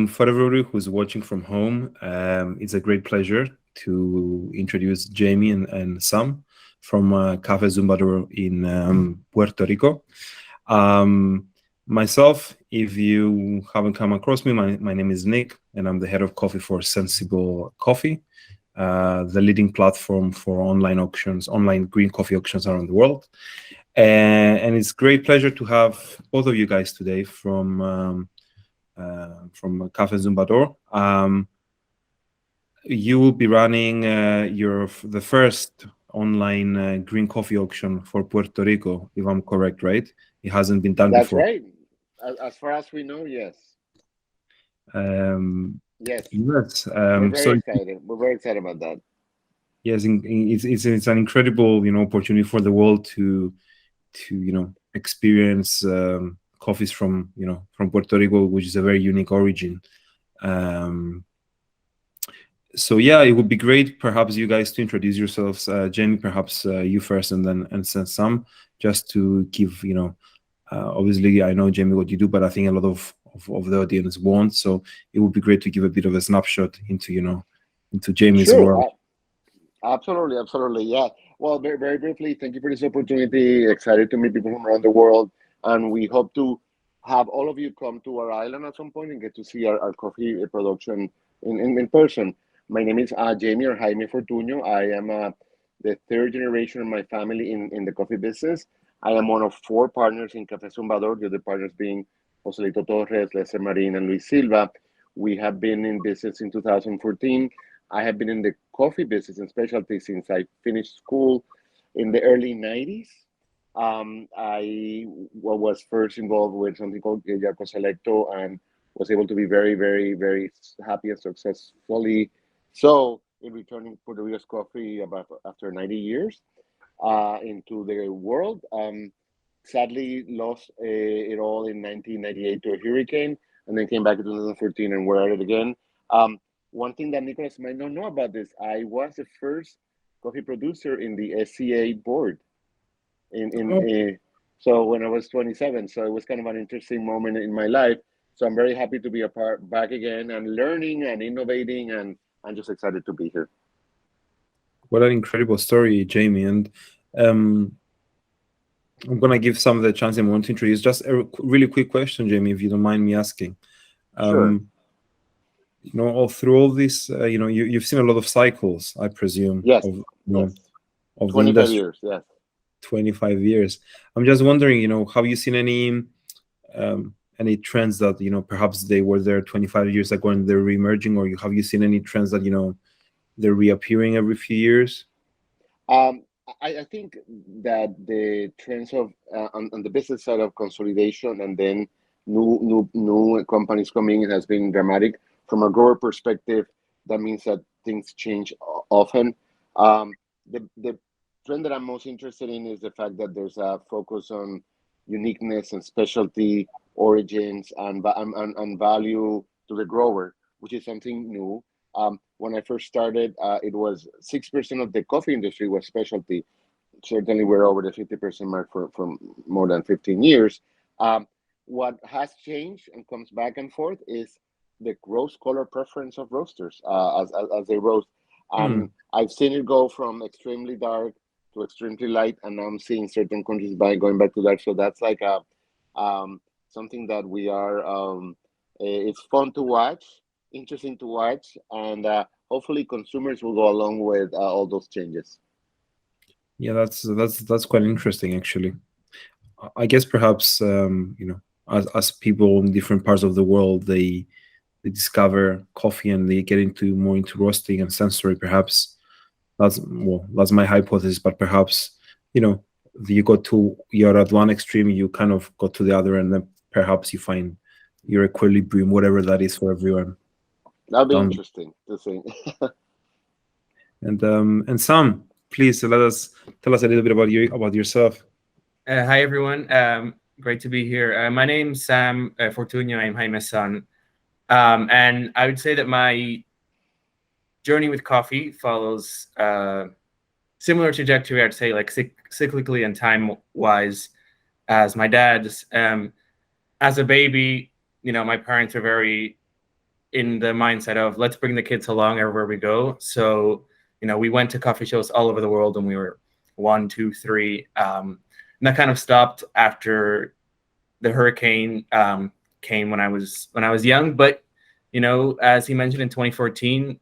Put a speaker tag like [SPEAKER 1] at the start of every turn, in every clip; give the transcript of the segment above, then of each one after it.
[SPEAKER 1] For everybody who's watching from home, it's a great pleasure to introduce Jamie and Sam from Cafe Zumbador in Puerto Rico. Myself, if you haven't come across me, my name is Nick, and I'm the head of coffee for Sensible Coffee, the leading platform for online green coffee auctions around the world. And it's a great pleasure to have both of you guys today from Cafe Zumbador. You will be running the first online green coffee auction for Puerto Rico, if I'm correct, right? It hasn't been done
[SPEAKER 2] That's
[SPEAKER 1] before.
[SPEAKER 2] right. As far as we know, yes.
[SPEAKER 1] Um,
[SPEAKER 2] Yes.
[SPEAKER 1] yes.
[SPEAKER 2] We're very
[SPEAKER 1] So
[SPEAKER 2] excited. We're very excited about that.
[SPEAKER 1] yes, it's an incredible opportunity for the world to experience coffees from Puerto Rico, which is a very unique origin. Um, so yeah, it would be great perhaps you guys to introduce yourselves. Jamie, perhaps you first, and then Sam, just to give obviously I know, Jamie, what you do, but I think a lot of the audience won't. So it would be great to give a bit of a snapshot into Jamie's
[SPEAKER 2] Sure.
[SPEAKER 1] world.
[SPEAKER 2] Absolutely. Absolutely. Yeah. Well, very, very briefly, thank you for this opportunity. Excited to meet people from around the world. And we hope to have all of you come to our island at some point and get to see our coffee production in person. My name is Jamie or Jaime Fortuno. I am the third generation of my family in the coffee business. I am one of four partners in Café Zumbador, the other partners being Joselito Torres, Lester Marin, and Luis Silva. We have been in business in 2014. I have been in the coffee business and specialty since I finished school in the early 90s. Was first involved with something called Yaco Selecto and was able to be very, very, very happy and successfully. So, in returning Puerto Rico's coffee about after 90 years into the world. Sadly, lost it all in 1998 to a hurricane and then came back in 2014 and we're at it again. Um, One thing that Nicholas might not know about this, I was the first coffee producer in the SCA board
[SPEAKER 1] Oh,
[SPEAKER 2] so when I was 27. So it was kind of an interesting moment in my life. So I'm very happy to be a part back again and learning and innovating, and I'm just excited to be here.
[SPEAKER 1] what an incredible story, Jamie. And um, I'm gonna give some of the chance I want to introduce. Just a really quick question, Jamie, if you don't mind me asking.
[SPEAKER 2] Sure.
[SPEAKER 1] Um, all through all this, you've seen a lot of cycles, I presume,
[SPEAKER 2] Yes.
[SPEAKER 1] of
[SPEAKER 2] Yes.
[SPEAKER 1] of the
[SPEAKER 2] 25
[SPEAKER 1] industry.
[SPEAKER 2] years. Yes.
[SPEAKER 1] 25 years. I'm just wondering, have you seen any trends that perhaps they were there 25 years ago and they're re-emerging, or have you seen any trends that they're reappearing every few years?
[SPEAKER 2] I think that the trends of on the business side of consolidation and then new companies coming in has been dramatic. From a grower perspective, that means that things change often. The trend that I'm most interested in is the fact that there's a focus on uniqueness and specialty origins and value to the grower, which is something new. When I first started, it was 6% of the coffee industry was specialty. Certainly, we're over the 50% mark for more than 15 years. Um, what has changed and comes back and forth is the roast color preference of roasters as they roast.
[SPEAKER 1] Hmm.
[SPEAKER 2] And I've seen it go from extremely dark to extremely light, and now I'm seeing certain countries by going back to dark. So that's like a something that we are. It's fun to watch, interesting to watch, and hopefully consumers will go along with all those changes.
[SPEAKER 1] Yeah, that's quite interesting, actually. I guess perhaps as people in different parts of the world, they discover coffee and they get into roasting and sensory. Perhaps that's my hypothesis, but perhaps you know you're at one extreme, you kind of go to the other, and then perhaps you find your equilibrium, whatever that is for everyone.
[SPEAKER 2] That'll be
[SPEAKER 1] Um,
[SPEAKER 2] interesting to see.
[SPEAKER 1] and Sam, please tell us a little bit about yourself.
[SPEAKER 3] Hi, everyone. Great to be here. My name's Sam Fortuno. I'm Jaime's son. And I would say that my journey with coffee follows similar trajectory, I'd say, like cyclically and time wise, as my dad's. As a baby, my parents are very in the mindset of let's bring the kids along everywhere we go. So, we went to coffee shows all over the world, and we were 1, 2, 3. And that kind of stopped after the hurricane came when I was young. But, as he mentioned, in 2014,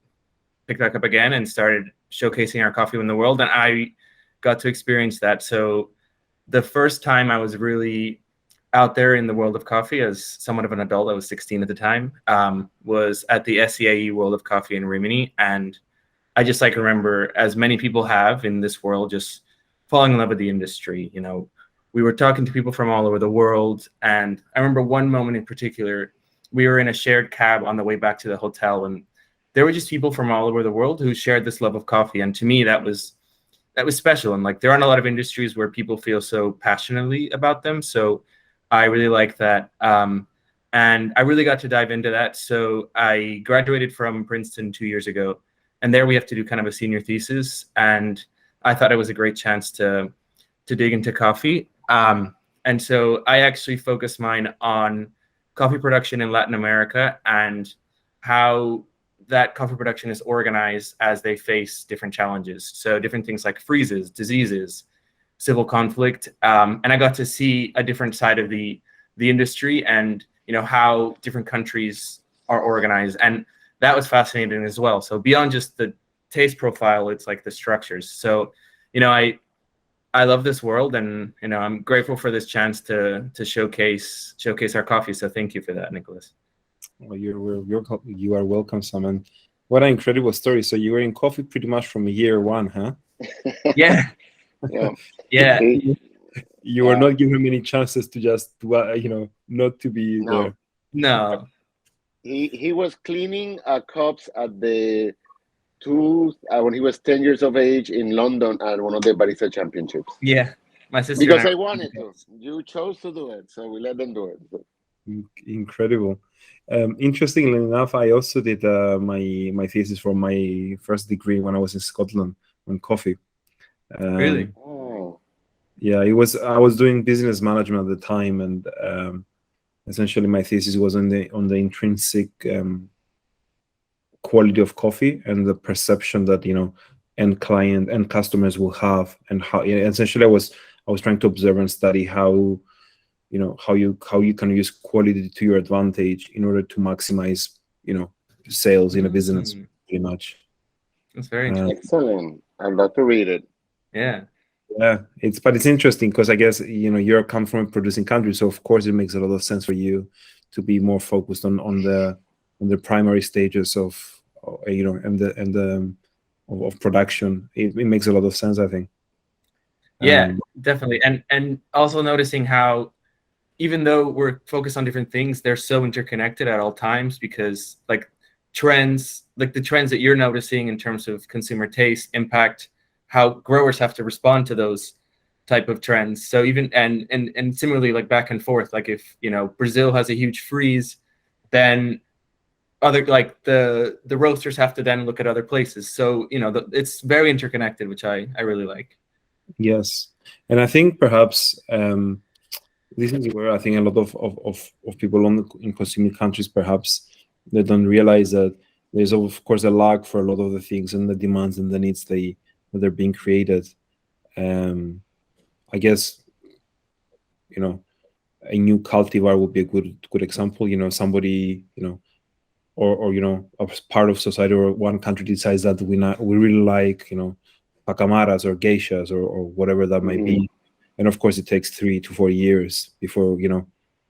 [SPEAKER 3] picked back up again and started showcasing our coffee in the world. And I got to experience that. So the first time I was really out there in the world of coffee as somewhat of an adult, I was 16 at the time, was at the SCAE World of Coffee in Rimini. And I just remember, as many people have in this world, just falling in love with the industry. We were talking to people from all over the world. And I remember one moment in particular, we were in a shared cab on the way back to the hotel, and there were just people from all over the world who shared this love of coffee. And to me, that was special. And there aren't a lot of industries where people feel so passionately about them. So I really like that. And I really got to dive into that. So I graduated from Princeton 2 years ago, and there we have to do kind of a senior thesis. And I thought it was a great chance to dig into coffee. And so I actually focused mine on coffee production in Latin America and how that coffee production is organized as they face different challenges. So different things like freezes, diseases, civil conflict. And I got to see a different side of the industry and, how different countries are organized. And that was fascinating as well. So beyond just the taste profile, it's the structures. So, I love this world, and, I'm grateful for this chance to showcase our coffee. So thank you for that, Nicolas.
[SPEAKER 1] Well, you are welcome, Sam. And what an incredible story. So you were in coffee pretty much from year one, huh?
[SPEAKER 3] Yeah. Yeah.
[SPEAKER 1] You were not given many chances to just, not to be there.
[SPEAKER 3] No.
[SPEAKER 2] He was cleaning cups at the when he was 10 years of age in London at one of the barista championships.
[SPEAKER 3] Yeah, my sister.
[SPEAKER 2] Because I wanted to. You chose to do it, so we let them do it. So.
[SPEAKER 1] Incredible. Interestingly enough, I also did my thesis for my first degree when I was in Scotland on coffee.
[SPEAKER 3] Really?
[SPEAKER 2] Oh.
[SPEAKER 1] Yeah, I was doing business management at the time, and essentially my thesis was on the intrinsic quality of coffee and the perception that end customers will have, and how essentially I was trying to observe and study how how you can use quality to your advantage in order to maximize sales in a business, pretty much.
[SPEAKER 3] That's very interesting.
[SPEAKER 2] Excellent. I'd love to read it.
[SPEAKER 3] Yeah.
[SPEAKER 1] It's interesting because I guess you're come from a producing country, so of course it makes a lot of sense for you to be more focused on the primary stages of of production. It makes a lot of sense, I think.
[SPEAKER 3] Yeah, definitely. And also noticing how, even though we're focused on different things, they're so interconnected at all times, because trends, the trends that you're noticing in terms of consumer taste impact how growers have to respond to those type of trends. So even and similarly, back and forth, if Brazil has a huge freeze, then other the roasters have to then look at other places. So it's very interconnected, which I really like.
[SPEAKER 1] Yes, and I think perhaps this is where I think a lot of people in consuming countries, perhaps they don't realize that there's of course a lag for a lot of the things and the demands and the needs that they're being created. I guess a new cultivar would be a good example. Somebody or a part of society or one country decides that we really like pacamaras or geishas or whatever that might be, and of course it takes 3 to 4 years before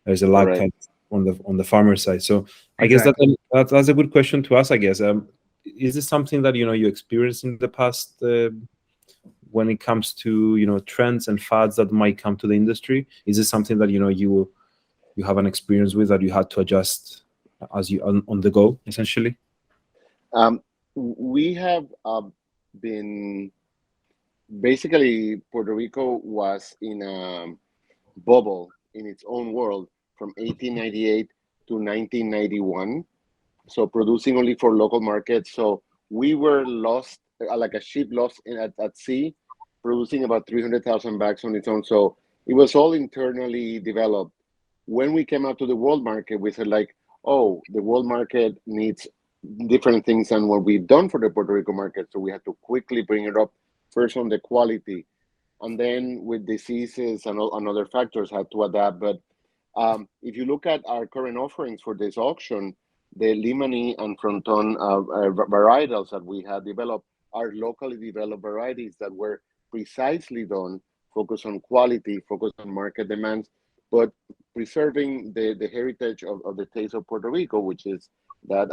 [SPEAKER 1] there's a lag time on the farmer side. So I guess that's a good question to ask, I guess. Is this something that you experienced in the past when it comes to trends and fads that might come to the industry? Is this something that you have an experience with, that you had to adjust as you on the go, essentially?
[SPEAKER 2] We have been basically, Puerto Rico was in a bubble in its own world from 1898 to 1991. So producing only for local markets. So we were lost, like a ship lost at sea, producing about 300,000 bags on its own. So it was all internally developed. When we came out to the world market, we said oh, the world market needs different things than what we've done for the Puerto Rico market. So we had to quickly bring it up first on the quality, and then with diseases and other factors had to adapt. But if you look at our current offerings for this auction, the Limani and Fronton varietals that we had developed are locally developed varieties that were precisely done, focus on quality, focus on market demands, but preserving the heritage of the taste of Puerto Rico, which is that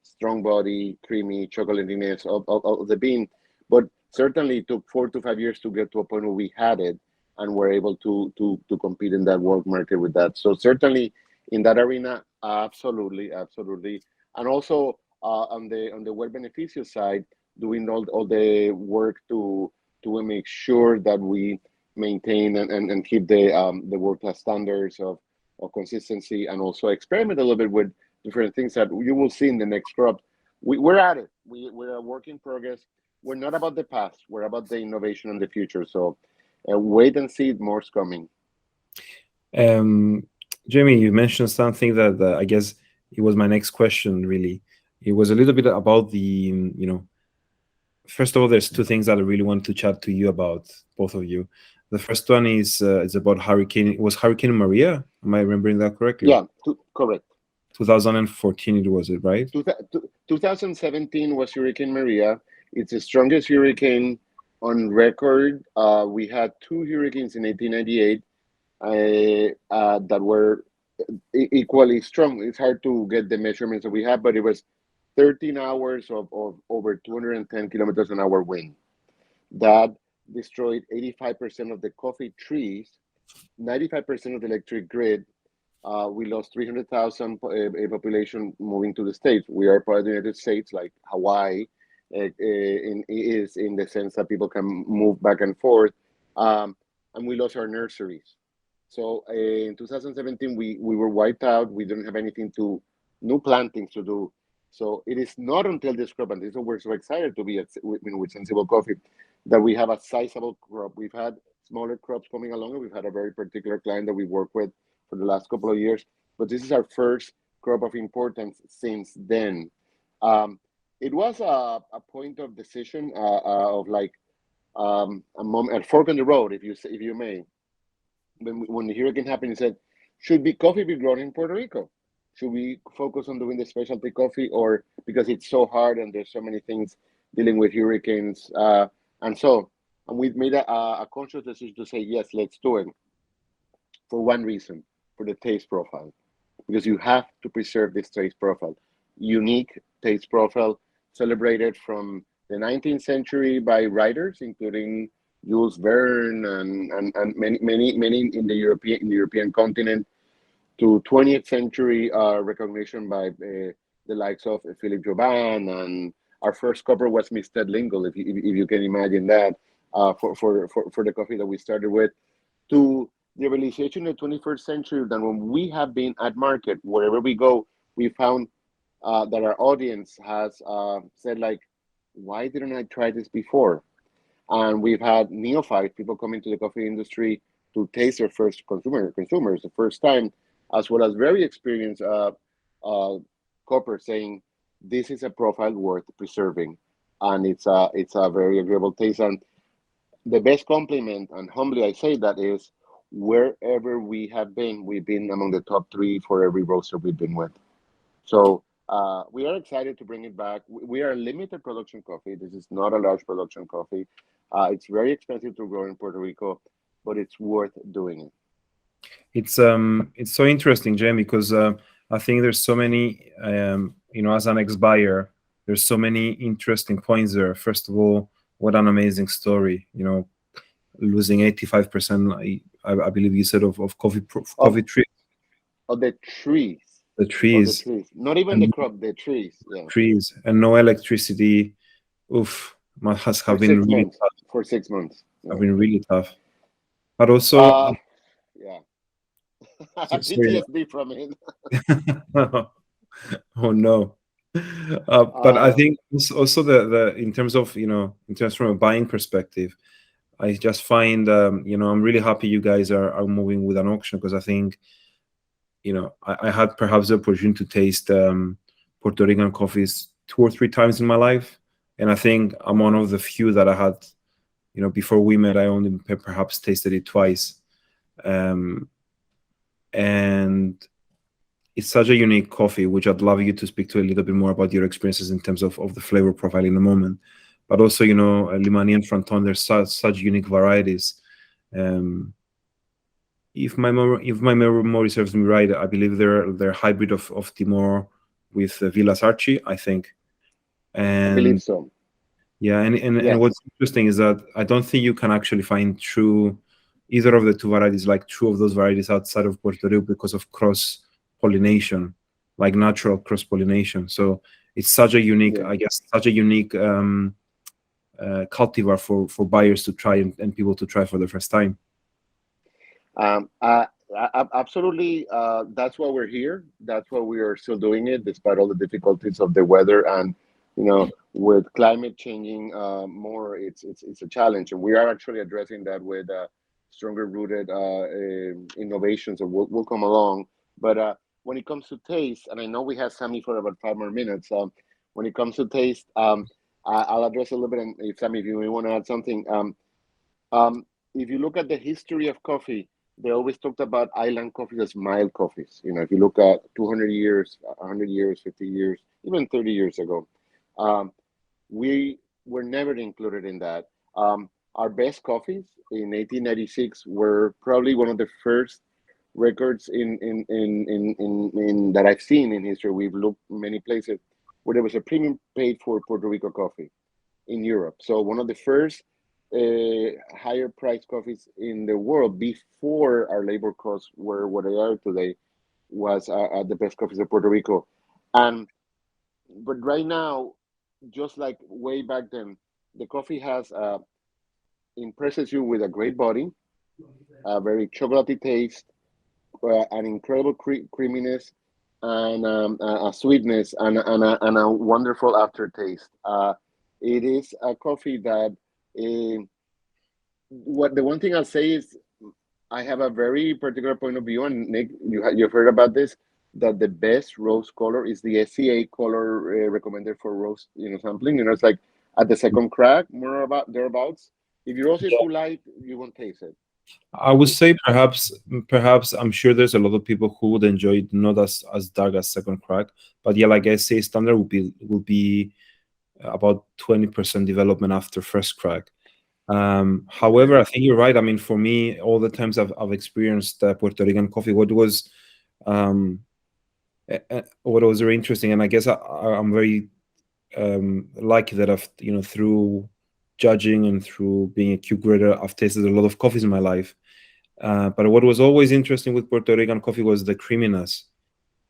[SPEAKER 2] strong body, creamy chocolatiness of the bean. But certainly it took 4 to 5 years to get to a point where we had it and were able to compete in that world market with that. So certainly in that arena, absolutely, absolutely. And also on the well beneficio side, doing all the work to make sure that we maintain and keep the world class standards of consistency, and also experiment a little bit with different things that you will see in the next crop. We're at it. We're a work in progress. We're not about the past. We're about the innovation and the future. So wait and see, more's coming.
[SPEAKER 1] Jamie, you mentioned something that I guess it was my next question. Really, it was a little bit about the first of all, there's two things that I really want to chat to you about, both of you. The first one is about Hurricane. It was Hurricane Maria. Am I remembering that correctly?
[SPEAKER 2] Yeah, correct.
[SPEAKER 1] 2014, it was it, right?
[SPEAKER 2] 2017 was Hurricane Maria. It's the strongest hurricane on record. We had two hurricanes in 1898 that were equally strong. It's hard to get the measurements that we have, but it was 13 hours of over 210 kilometers an hour wind. That destroyed 85% of the coffee trees, 95% of the electric grid. We lost 300,000 population moving to the States. We are part of the United States, like Hawaii is in the sense that people can move back and forth. And we lost our nurseries. So in 2017, we were wiped out. We didn't have anything new plantings to do. So it is not until this crop, and this is what we're so excited to be with Sensible Coffee, that we have a sizable crop. We've had smaller crops coming along, and we've had a very particular client that we work with for the last couple of years. But this is our first crop of importance since then. It was a point of decision of like a fork in the road, if you may. When the hurricane happened, he said, "Should coffee be grown in Puerto Rico? Should we focus on doing the specialty coffee, or because it's so hard and there's so many things dealing with hurricanes?" And we made a conscious decision to say, yes, let's do it. For one reason, for the taste profile, because you have to preserve this taste profile, unique taste profile, celebrated from the 19th century by writers, including Jules Verne and many in the European continent, to 20th century recognition by the likes of Philip Joubin, and our first cover was Miss Ted Lingle, if you can imagine that, for the coffee that we started with, to the realization in the 21st century that when we have been at market, wherever we go, we found that our audience has said, like, why didn't I try this before? And we've had neophyte people come into the coffee industry to taste their first consumers the first time, as well as very experienced copper saying, this is a profile worth preserving, and it's a very agreeable taste. And the best compliment, and humbly I say that, is wherever we have been, we've been among the top 3 for every roaster we've been with. So we are excited to bring it back. We are a limited production coffee. This is not a large production coffee. It's very expensive to grow in Puerto Rico, but it's worth doing it.
[SPEAKER 1] It's so interesting, Jamie, because I think there's so many, as an ex-buyer, there's so many interesting points there. First of all, what an amazing story, losing 85%, I believe you said, of coffee trees.
[SPEAKER 2] Of the trees.
[SPEAKER 1] The trees.
[SPEAKER 2] Not even the crop, the trees. Yeah.
[SPEAKER 1] Trees, and no electricity. Oof, have been really tough.
[SPEAKER 2] For 6 months.
[SPEAKER 1] Yeah. Have been really tough. But also,
[SPEAKER 2] yeah.
[SPEAKER 1] PTSD
[SPEAKER 2] from it.
[SPEAKER 1] Oh no. But I think also the in terms from a buying perspective, I just find I'm really happy you guys are moving with an auction, because I think I had perhaps the opportunity to taste Puerto Rican coffees 2 or 3 times in my life, and I think I'm one of the few that I had. Before we met, I only perhaps tasted it twice, um, and it's such a unique coffee, which I'd love you to speak to a little bit more about your experiences in terms of the flavor profile in a moment. But also, Limani and Fronton, there's such unique varieties. Um, if my memory serves me right, I believe they're hybrid of Timor with Villas Archi, I think.
[SPEAKER 2] I believe
[SPEAKER 1] And
[SPEAKER 2] so.
[SPEAKER 1] yeah, and
[SPEAKER 2] Yes.
[SPEAKER 1] what's interesting is that I don't think you can actually find true either of the two varieties, like true of those varieties outside of Puerto Rico because of cross pollination, like natural cross pollination. So it's such a unique,
[SPEAKER 2] Yeah.
[SPEAKER 1] I guess, such a unique cultivar for buyers to try and people to try for the first time.
[SPEAKER 2] Um, Absolutely. That's why we're here. That's why we are still doing it, despite all the difficulties of the weather and, with climate changing more, it's a challenge, and we are actually addressing that with stronger rooted innovations that will come along. But when it comes to taste, and I know we have Sammy for about 5 more minutes. When it comes to taste, I'll address a little bit, and if Sammy, if you may want to add something. If you look at the history of coffee, they always talked about island coffees as mild coffees. If you look at 200 years, 100 years, 50 years, even 30 years ago, um, we were never included in that. Our best coffees in 1896 were probably one of the first records in that I've seen in history. We've looked many places where there was a premium paid for Puerto Rico coffee in Europe. So one of the first higher priced coffees in the world before our labor costs were what they are today was the best coffees of Puerto Rico. And but right now, just like way back then, the coffee has impresses you with a great body, a very chocolatey taste, an incredible creaminess, and a sweetness and a wonderful aftertaste. It is a coffee that what the one thing I'll say is I have a very particular point of view, and Nick, you've heard about this, that the best roast color is the SCA color recommended for roast, sampling. It's like at the second crack, more about thereabouts. If you roast it too light, you won't taste it.
[SPEAKER 1] I would say perhaps I'm sure there's a lot of people who would enjoy it not as dark as second crack, but yeah, like I say, standard will be about 20% development after first crack. However, I think you're right. I mean, for me, all the times I've experienced Puerto Rican coffee, um, what was very interesting, and I guess I'm very lucky that I've through judging and through being a cube grader, I've tasted a lot of coffees in my life. But what was always interesting with Puerto Rican coffee was the creaminess.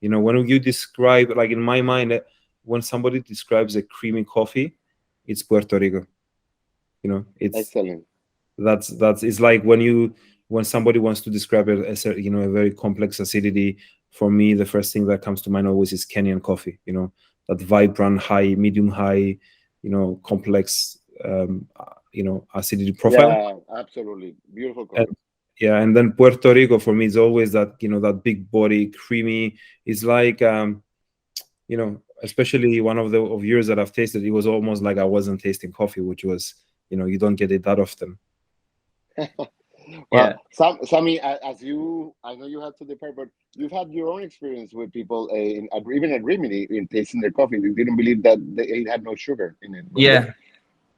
[SPEAKER 1] When you describe, like in my mind, when somebody describes a creamy coffee, it's Puerto Rico. It's
[SPEAKER 2] Excellent.
[SPEAKER 1] that's it's like when somebody wants to describe it as a very complex acidity. For me, the first thing that comes to mind always is Kenyan coffee. That vibrant, high, medium high, complex, acidity profile.
[SPEAKER 2] Yeah, absolutely. Beautiful
[SPEAKER 1] And,
[SPEAKER 2] color.
[SPEAKER 1] yeah, and then Puerto Rico for me is always that that big body, creamy. It's like especially one of yours that I've tasted. It was almost like I wasn't tasting coffee, which was you don't get it that often.
[SPEAKER 2] Well,
[SPEAKER 3] Yeah.
[SPEAKER 2] Sammy, as I know you had to depart, but you've had your own experience with people even at Rimini in tasting their coffee. You didn't believe that it had no sugar in it, remember?
[SPEAKER 3] Yeah,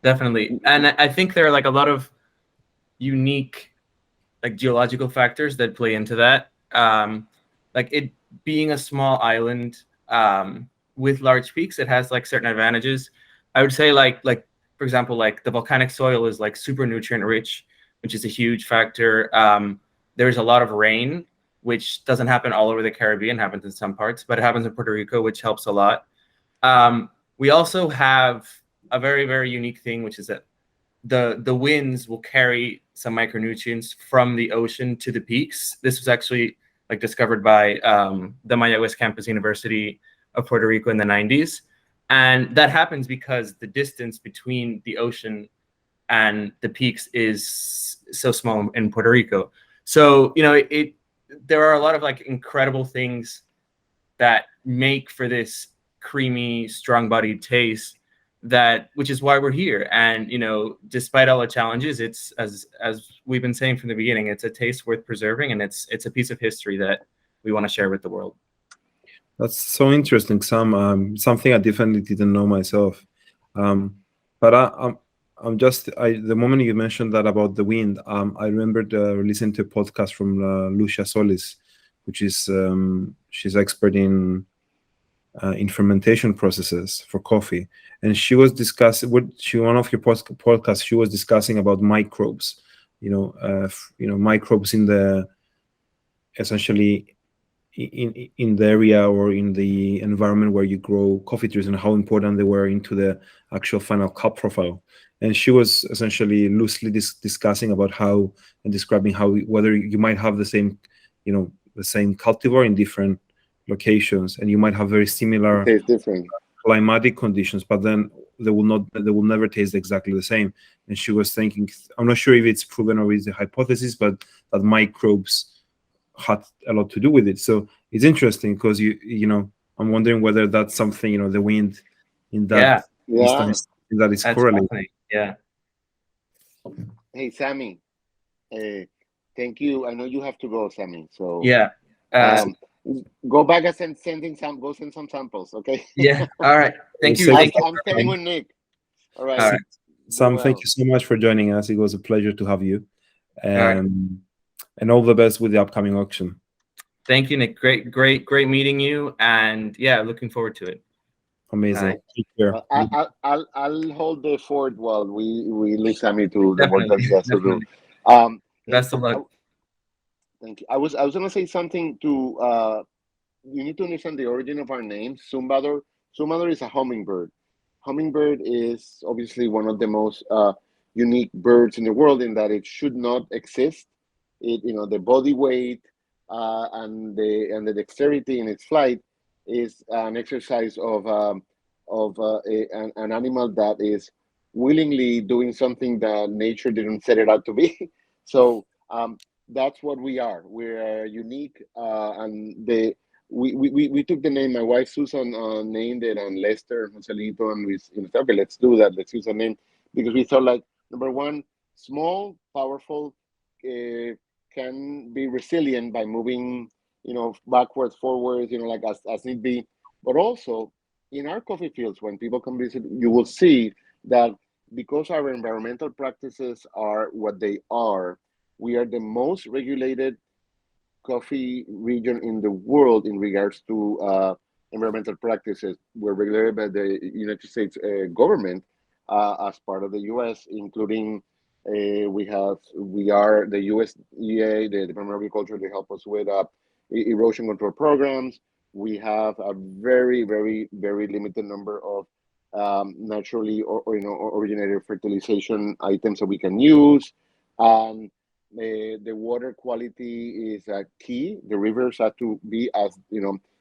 [SPEAKER 3] definitely. And I think there are like a lot of unique like geological factors that play into that. Like it being a small island with large peaks, it has like certain advantages. I would say like for example, like the volcanic soil is like super nutrient rich, which is a huge factor. There's a lot of rain, which doesn't happen all over the Caribbean, happens in some parts, but it happens in Puerto Rico, which helps a lot. We also have a very, very unique thing, which is that the winds will carry some micronutrients from the ocean to the peaks. This was actually like discovered by the Mayagüez Campus University of Puerto Rico in the 90s. And that happens because the distance between the ocean and the peaks is so small in Puerto Rico. So, there are a lot of like incredible things that make for this creamy, strong-bodied taste, that which is why we're here. And despite all the challenges, it's as we've been saying from the beginning, it's a taste worth preserving, and it's a piece of history that we want to share with the world.
[SPEAKER 1] That's so interesting, Sam. Something I definitely didn't know myself. But the moment you mentioned that about the wind, I remembered listening to a podcast from Lucia Solis, which is she's expert in fermentation processes for coffee, and she was discussing one of your podcasts. She was discussing about microbes, microbes in the essentially in the area or in the environment where you grow coffee trees, and how important they were into the actual final cup profile. And she was essentially loosely discussing about how and describing how whether you might have the same cultivar in different locations, and you might have very similar
[SPEAKER 2] different
[SPEAKER 1] climatic conditions, but then they will never taste exactly the same. And she was thinking, I'm not sure if it's proven or is a hypothesis, but that microbes had a lot to do with it. So it's interesting because I'm wondering whether that's something, the wind in that instance, that is correlated.
[SPEAKER 3] Yeah.
[SPEAKER 2] Hey, Sammy, thank you. I know you have to go, Sammy. So
[SPEAKER 3] yeah,
[SPEAKER 2] go back and send some samples, okay?
[SPEAKER 3] Yeah. All right. Thank you.
[SPEAKER 2] I'm staying with Nick. All right.
[SPEAKER 3] All right.
[SPEAKER 1] Sam, thank you so much for joining us. It was a pleasure to have you. And all the best with the upcoming auction.
[SPEAKER 3] Thank you, Nick. Great meeting you. And yeah, looking forward to it.
[SPEAKER 1] Amazing. Take care.
[SPEAKER 2] I'll hold the fort while we leave Sammy to the work that he has to do.
[SPEAKER 3] Best of luck.
[SPEAKER 2] Thank you. I was gonna say something to you need to understand the origin of our name, Zumbador. Zumbador is a hummingbird. Hummingbird is obviously one of the most unique birds in the world, in that it should not exist. The body weight and the dexterity in its flight is an exercise of an animal that is willingly doing something that nature didn't set it out to be. So that's what we are. We're unique, and we took the name. My wife Susan named it, and Lester, Joselito, and we said, okay, let's do that. Let's use a name, because we thought, like, number one, small, powerful, can be resilient by moving, backwards, forwards, like as need be. But also in our coffee fields, when people come visit, you will see that because our environmental practices are what they are, we are the most regulated coffee region in the world in regards to environmental practices. We're regulated by the United States government as part of the U.S., including we are the USDA, the Department of Agriculture. They help us with erosion control programs. We have a very, very, very limited number of naturally originated fertilization items that we can use. The water quality is key. The rivers have to be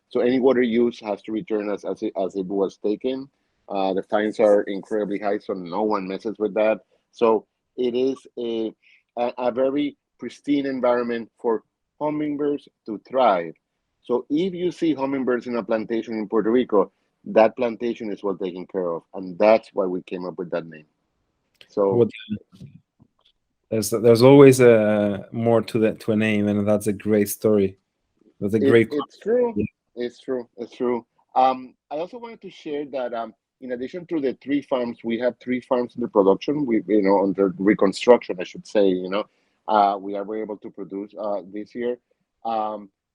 [SPEAKER 2] so any water use has to return as it was taken. The fines are incredibly high, so no one messes with that. So it is a very pristine environment for hummingbirds to thrive. So if you see hummingbirds in a plantation in Puerto Rico, that plantation is well taken care of, and that's why we came up with that name. So
[SPEAKER 1] there's always more to a name, and that's a great story. That's a great.
[SPEAKER 2] It's true. Yeah. It's true. I also wanted to share that in addition to the 3 farms, we have 3 farms in the production. We under reconstruction, I should say. We are able to produce this year.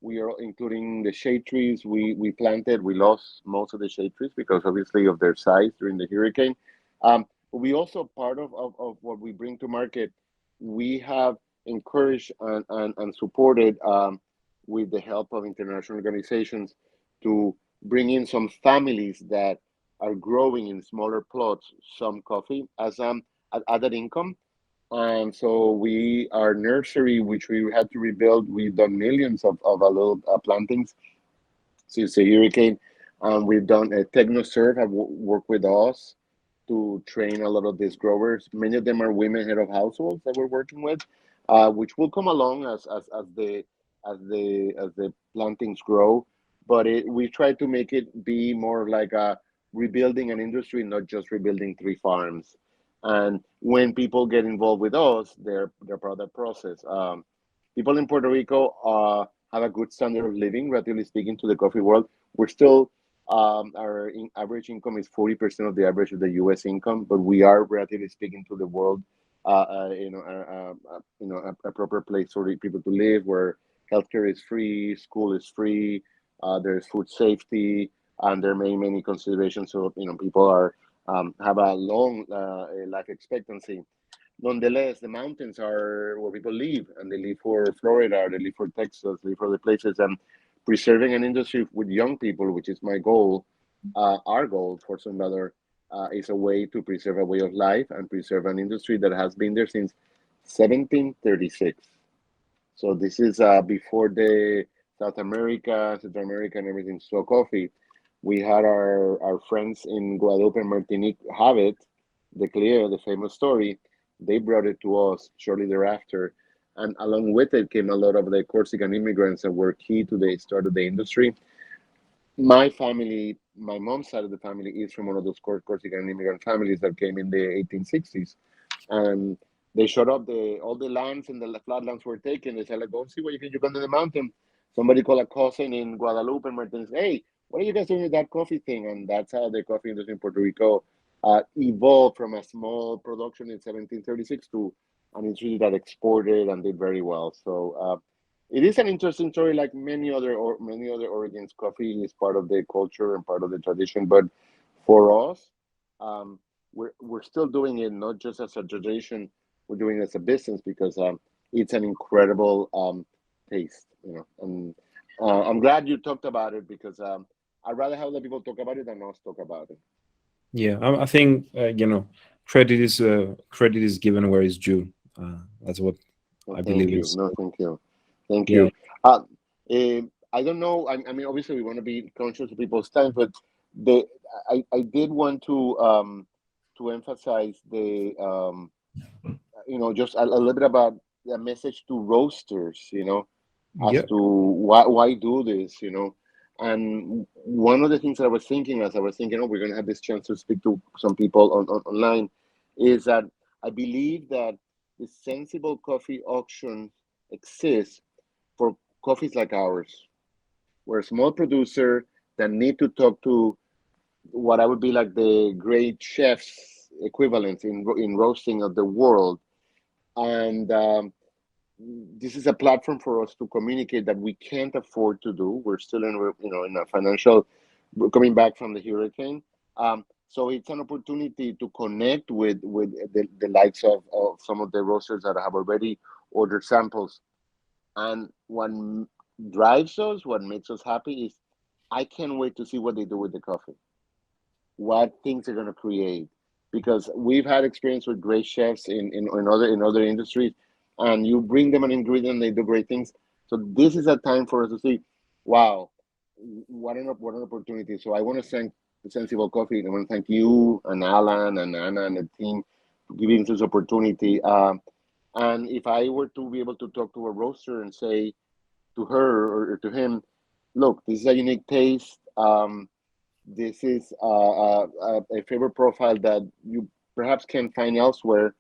[SPEAKER 2] We are including the shade trees we planted. We lost most of the shade trees because obviously of their size during the hurricane. But we also, part of what we bring to market, we have encouraged and supported with the help of international organizations to bring in some families that are growing in smaller plots some coffee as added income. And so our nursery, which we had to rebuild, we've done millions of little plantings since the hurricane. We've done a TechnoServe, have worked with us to train a lot of these growers. Many of them are women head of households that we're working with, which will come along as the as the plantings grow. But we try to make it be more like a rebuilding an industry, not just rebuilding three farms. And when people get involved with us, they're part of that process. People in Puerto Rico have a good standard of living, relatively speaking, to the coffee world. We're still our average income is 40% of the average of the U.S. income, but we are, relatively speaking, to the world, a proper place for people to live, where healthcare is free, school is free, there's food safety, and there are many considerations. So people are have a long life expectancy. Nonetheless, the mountains are where people live, and they live for Florida, or they live for Texas, they live for the places. And preserving an industry with young people, which is my goal, our goal for Zumbador, is a way to preserve a way of life and preserve an industry that has been there since 1736. So this is before the South America, Central America, and everything saw coffee. We had our friends in Guadeloupe and Martinique have it, the clear, the famous story. They brought it to us shortly thereafter. And along with it came a lot of the Corsican immigrants that were key to the start of the industry. My family, my mom's side of the family, is from one of those Corsican immigrant families that came in the 1860s. And they showed up, all the lands and the flatlands were taken. They said, like, go see what you can. You come to the mountain. Somebody called a cousin in Guadalupe and Martin said, hey, what are you guys doing with that coffee thing? And that's how the coffee industry in Puerto Rico evolved from a small production in 1736 to an industry that exported and did very well. So it is an interesting story, like many other origins. Coffee is part of the culture and part of the tradition, but for us, we're still doing it not just as a tradition. We're doing it as a business because it's an incredible taste, And I'm glad you talked about it because I'd rather have other people talk about it than us talk about it.
[SPEAKER 1] Yeah, I think credit is given where it's due. That's what
[SPEAKER 2] No,
[SPEAKER 1] I
[SPEAKER 2] thank
[SPEAKER 1] believe
[SPEAKER 2] you.
[SPEAKER 1] is.
[SPEAKER 2] No, thank you. Thank
[SPEAKER 1] Yeah,
[SPEAKER 2] you. Eh, I don't know. I mean, obviously, we want to be conscious of people's time, but the I did want to emphasize just a little bit about the message to roasters, as
[SPEAKER 1] yeah,
[SPEAKER 2] to why do this, And one of the things that I was thinking as I was thinking, oh, we're going to have this chance to speak to some people online, is that I believe that the sensible coffee auction exists for coffees like ours. We're a small producer that need to talk to what I would be like the great chefs equivalent in roasting of the world, and this is a platform for us to communicate that we can't afford to do. We're still in a financial coming back from the hurricane. So it's an opportunity to connect with the likes of some of the roasters that have already ordered samples. And what drives us, what makes us happy is I can't wait to see what they do with the coffee, what things they're going to create, because we've had experience with great chefs in other industries, and you bring them an ingredient, they do great things. So this is a time for us to see, wow, what an opportunity. So I want to thank Sensible Coffee. I want to thank you and Alan and Anna and the team for giving us this opportunity. And if I were to be able to talk to a roaster and say to her or to him, look, this is a unique taste. This is a flavor profile that you perhaps can find elsewhere.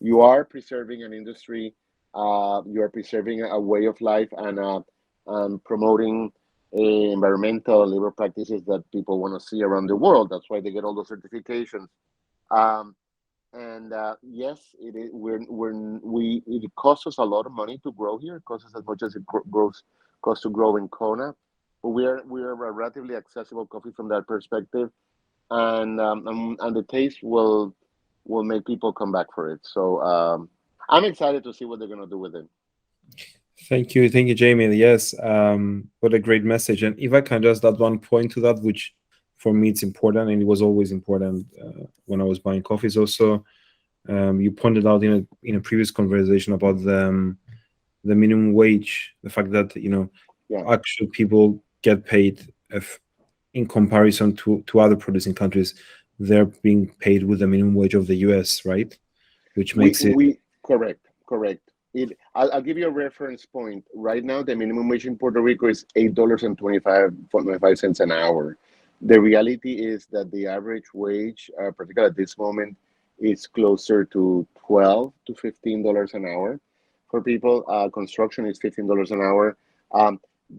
[SPEAKER 2] You are preserving an industry. You are preserving a way of life and promoting environmental labor practices that people want to see around the world. That's why they get all those certifications. Um, and yes, it is. It costs us a lot of money to grow here. It costs us as much as it grows costs to grow in Kona. But we are a relatively accessible coffee from that perspective, and the taste will make people come back for it. So I'm excited to see what they're gonna do with it.
[SPEAKER 1] thank you, Jamie. Yes, what a great message. And if I can just add one point to that, which for me it's important, and it was always important when I was buying coffees. Also, you pointed out in a previous conversation about the minimum wage, the fact that
[SPEAKER 2] Yeah,
[SPEAKER 1] actual people get paid if, in comparison to other producing countries, they're being paid with the minimum wage of the US, right? Which
[SPEAKER 2] we
[SPEAKER 1] makes it
[SPEAKER 2] we correct. I'll give you a reference point. Right now, the minimum wage in Puerto Rico is $8.25 an hour. The reality is that the average wage, particularly at this moment, is closer to $12 to $15 an hour for people. Construction is $15 an hour.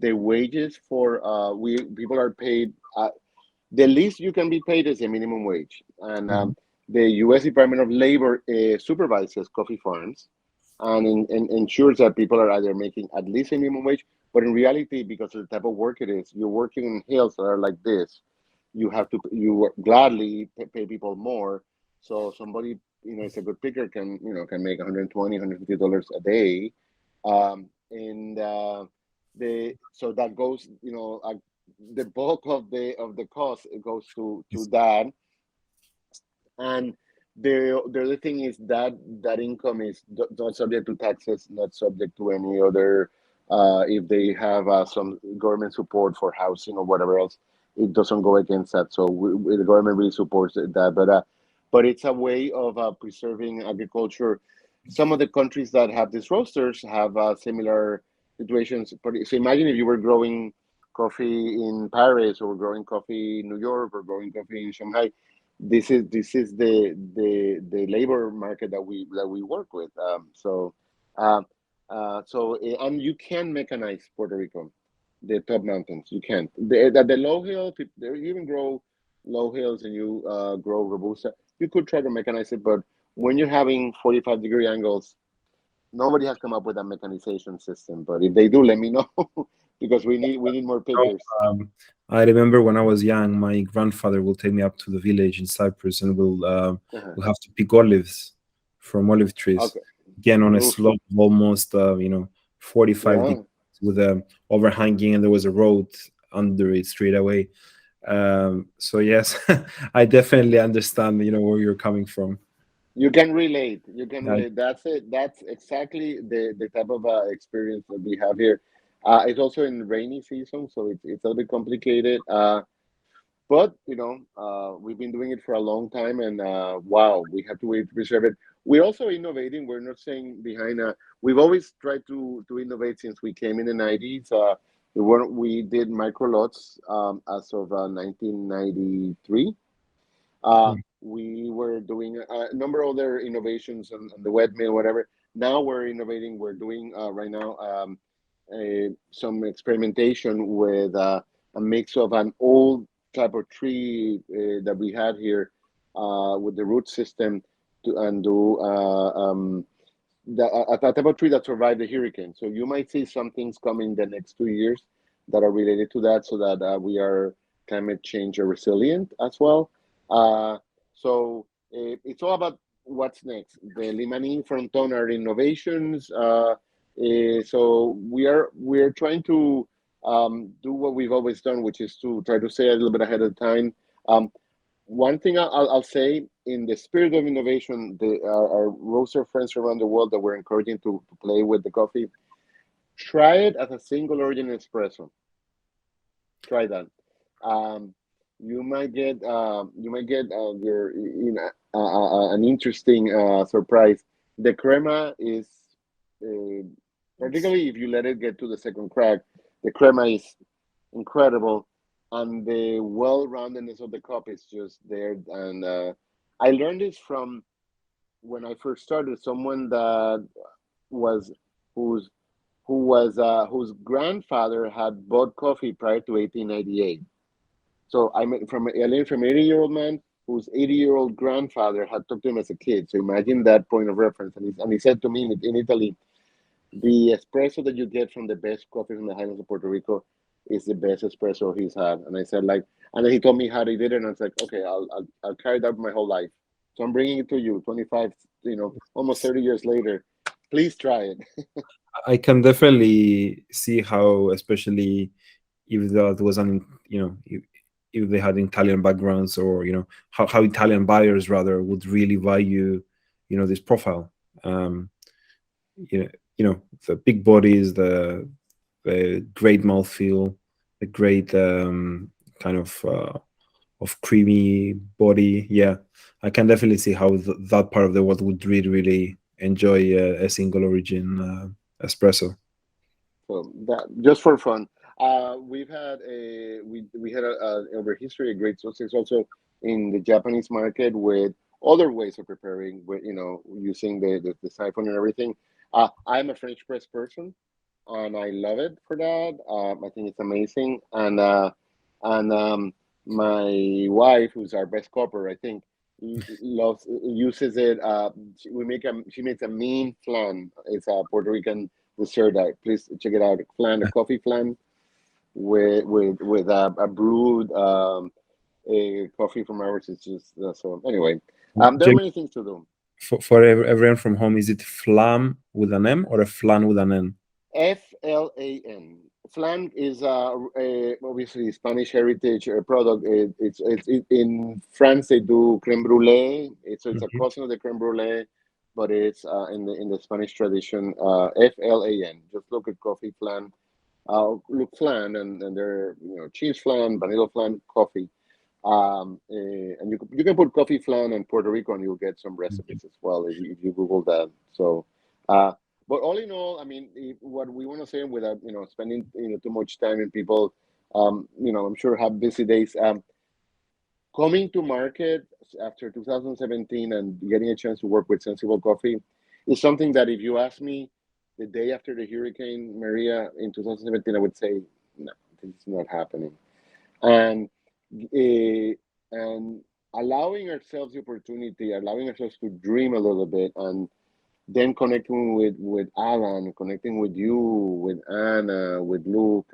[SPEAKER 2] The wages for we people are paid. The least you can be paid is the minimum wage, and
[SPEAKER 1] Mhm.
[SPEAKER 2] the U.S. Department of Labor supervises coffee farms and ensures that people are either making at least a minimum wage, but in reality, because of the type of work it is, you're working in hills that are like this. You gladly pay people more. So somebody is a good picker can make 120 $150 a day, and the so that goes the bulk of the cost it goes to that. And the other thing is that that income is not subject to taxes, not subject to any other. If they have some government support for housing or whatever else, it doesn't go against that. So the government really supports that. But it's a way of preserving agriculture. Some of the countries that have these roasters have similar situations. So imagine if you were growing coffee in Paris, or growing coffee in New York, or growing coffee in Shanghai. This is the labor market that we work with. And you can mechanize Puerto Rico, the top mountains. You can. The low hills, you even grow low hills, and you grow robusta. You could try to mechanize it, but when you're having 45-degree angles, nobody has come up with a mechanization system. But if they do, let me know because we need more
[SPEAKER 1] Oh,
[SPEAKER 2] pickers.
[SPEAKER 1] I remember when I was young, my grandfather will take me up to the village in Cyprus, and
[SPEAKER 2] Uh-huh.
[SPEAKER 1] we'll have to pick olives from olive trees.
[SPEAKER 2] Okay.
[SPEAKER 1] Again, on a
[SPEAKER 2] Oof.
[SPEAKER 1] slope of almost 45
[SPEAKER 2] Yeah.
[SPEAKER 1] degrees, with a overhanging, and there was a road under it straight away. So yes, I definitely understand where you're coming from.
[SPEAKER 2] You can relate. You can
[SPEAKER 1] Yeah.
[SPEAKER 2] relate. That's it. That's exactly the type of experience that we have here. It's also in rainy season, so it's a little bit complicated. But we've been doing it for a long time, and wow, we have to wait to preserve it. We're also innovating. We're not staying behind. We've always tried to innovate since we came in the '90s. We did micro lots as of 1993. We were doing a number of other innovations on the wet mill, whatever. Now we're innovating. We're doing right now some experimentation with a mix of an old type of tree that we had here with the root system and do a type of tree that survived the hurricane. So you might see some things coming the next 2 years that are related to that, so that we are climate change resilient as well. Uh, it's all about what's next. The Limanin Fronton are innovations. So we're trying to do what we've always done, which is to try to stay a little bit ahead of time. Um, One thing I'll say, in the spirit of innovation, our roaster friends around the world that we're encouraging to play with the coffee, try it as a single origin espresso. Try that. Um, you might get an interesting surprise. The crema is uh, particularly if you let it get to the second crack. The crema is incredible, and the well-roundedness of the cup is just there. And I learned this from when I first started. Someone that was whose whose grandfather had bought coffee prior to 1898. So I learned from an 80-year-old man whose 80-year-old grandfather had talked to him as a kid. So imagine that point of reference. And he said to me, in Italy, the espresso that you get from the best coffee from the highlands of Puerto Rico is the best espresso he's had. And I said, like, and then he told me how he did it, and I was like, okay, I'll carry that my whole life. So I'm bringing it to you, 25, almost 30 years later. Please try it.
[SPEAKER 1] I can definitely see how, especially if that was if they had Italian backgrounds, or how Italian buyers rather would really value this profile. Um, the big bodies, the great mouthfeel, the great kind of creamy body. Yeah, I can definitely see how that part of the world would really, really enjoy a single origin espresso.
[SPEAKER 2] So that just for fun, we've had we had over history a great success also in the Japanese market with other ways of preparing, with using the siphon and everything. I'm a French press person, and I love it for that. I think it's amazing, and my wife, who's our best copper, I think, loves uses it. She makes a mean flan. It's a Puerto Rican dessert. Please check it out. Flan, a coffee flan with a brewed a coffee from ours. It's just so. Anyway, there are
[SPEAKER 1] Jamie,
[SPEAKER 2] many things to do.
[SPEAKER 1] for everyone from home, is it flam with an M or a flan with an N?
[SPEAKER 2] FLAN. Flan is obviously Spanish heritage product. In France they do creme brulee. It's a
[SPEAKER 1] Mhm.
[SPEAKER 2] cousin of the creme brulee, but it's in the Spanish tradition. FLAN. Just look at coffee flan. Look flan and there cheese flan, vanilla flan, coffee. And you can put coffee flan and Puerto Rico, and you'll get some recipes as well if you Google that. So, uh, but all in all, I mean, what we want to say without spending too much time in people, I'm sure have busy days. Coming to market after 2017 and getting a chance to work with Sensible Coffee is something that if you ask me the day after the Hurricane Maria in 2017, I would say no, this is not happening. And uh, and allowing ourselves the opportunity, allowing ourselves to dream a little bit, and then connecting with Alan, connecting with you, with Anna, with Luke,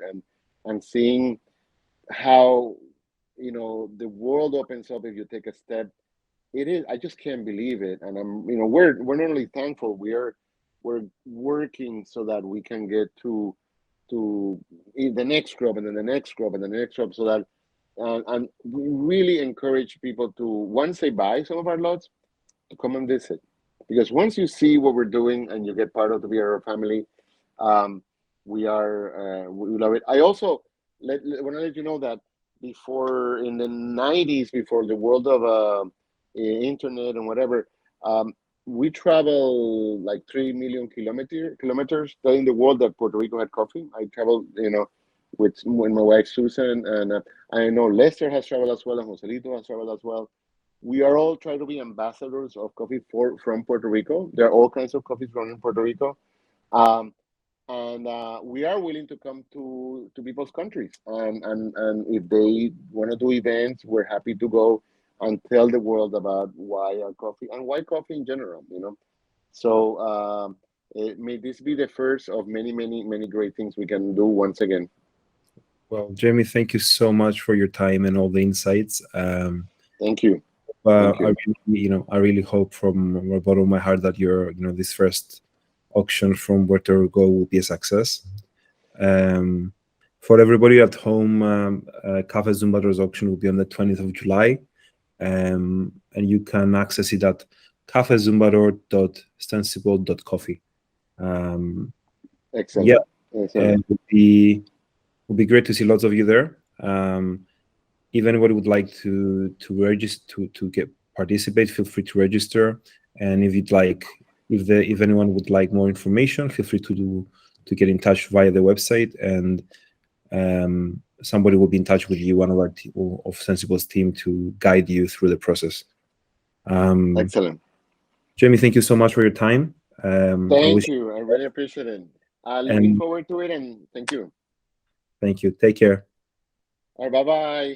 [SPEAKER 2] and seeing how the world opens up if you take a step. It is, I just can't believe it, and we're not only thankful, we're working so that we can get to the next crop, and then the next crop, and the next crop, so that and we really encourage people to, once they buy some of our lots, to come and visit, because once you see what we're doing and you get part of the VRO family, um, we love it. I also want to let you know that before, in the 90s, before the world of internet and whatever, um, we travel like 3 million kilometers telling the world that Puerto Rico had coffee. I traveled, with my wife Susan, and I know Lester has traveled as well, and Joselito has traveled as well. We are all trying to be ambassadors of coffee from Puerto Rico. There are all kinds of coffees grown in Puerto Rico. Um, and we are willing to come to people's countries, and if they want to do events, we're happy to go and tell the world about why our coffee and why coffee in general. So may this be the first of many, many, many great things we can do once again.
[SPEAKER 1] Well, Jamie, thank you so much for your time and all the insights.
[SPEAKER 2] Thank you.
[SPEAKER 1] But
[SPEAKER 2] Thank you.
[SPEAKER 1] I really hope from the bottom of my heart that this first auction from Puerto Rico will be a success. For everybody at home, Cafe Zumbador's auction will be on the 20th of July, and you can access it at cafezumbador.stensible.coffee.
[SPEAKER 2] Excellent.
[SPEAKER 1] Yeah,
[SPEAKER 2] Excellent.
[SPEAKER 1] and would be great to see lots of you there. If anybody would like to register to get participate, feel free to register. And if you'd like, if anyone would like more information, feel free to get in touch via the website, and somebody will be in touch with you, one of our of Sensible's team, to guide you through the process.
[SPEAKER 2] Excellent.
[SPEAKER 1] Jamie, thank you so much for your time.
[SPEAKER 2] Thank you. I really appreciate it. Looking forward to it, and thank you.
[SPEAKER 1] Thank you. Take care.
[SPEAKER 2] All right, bye-bye.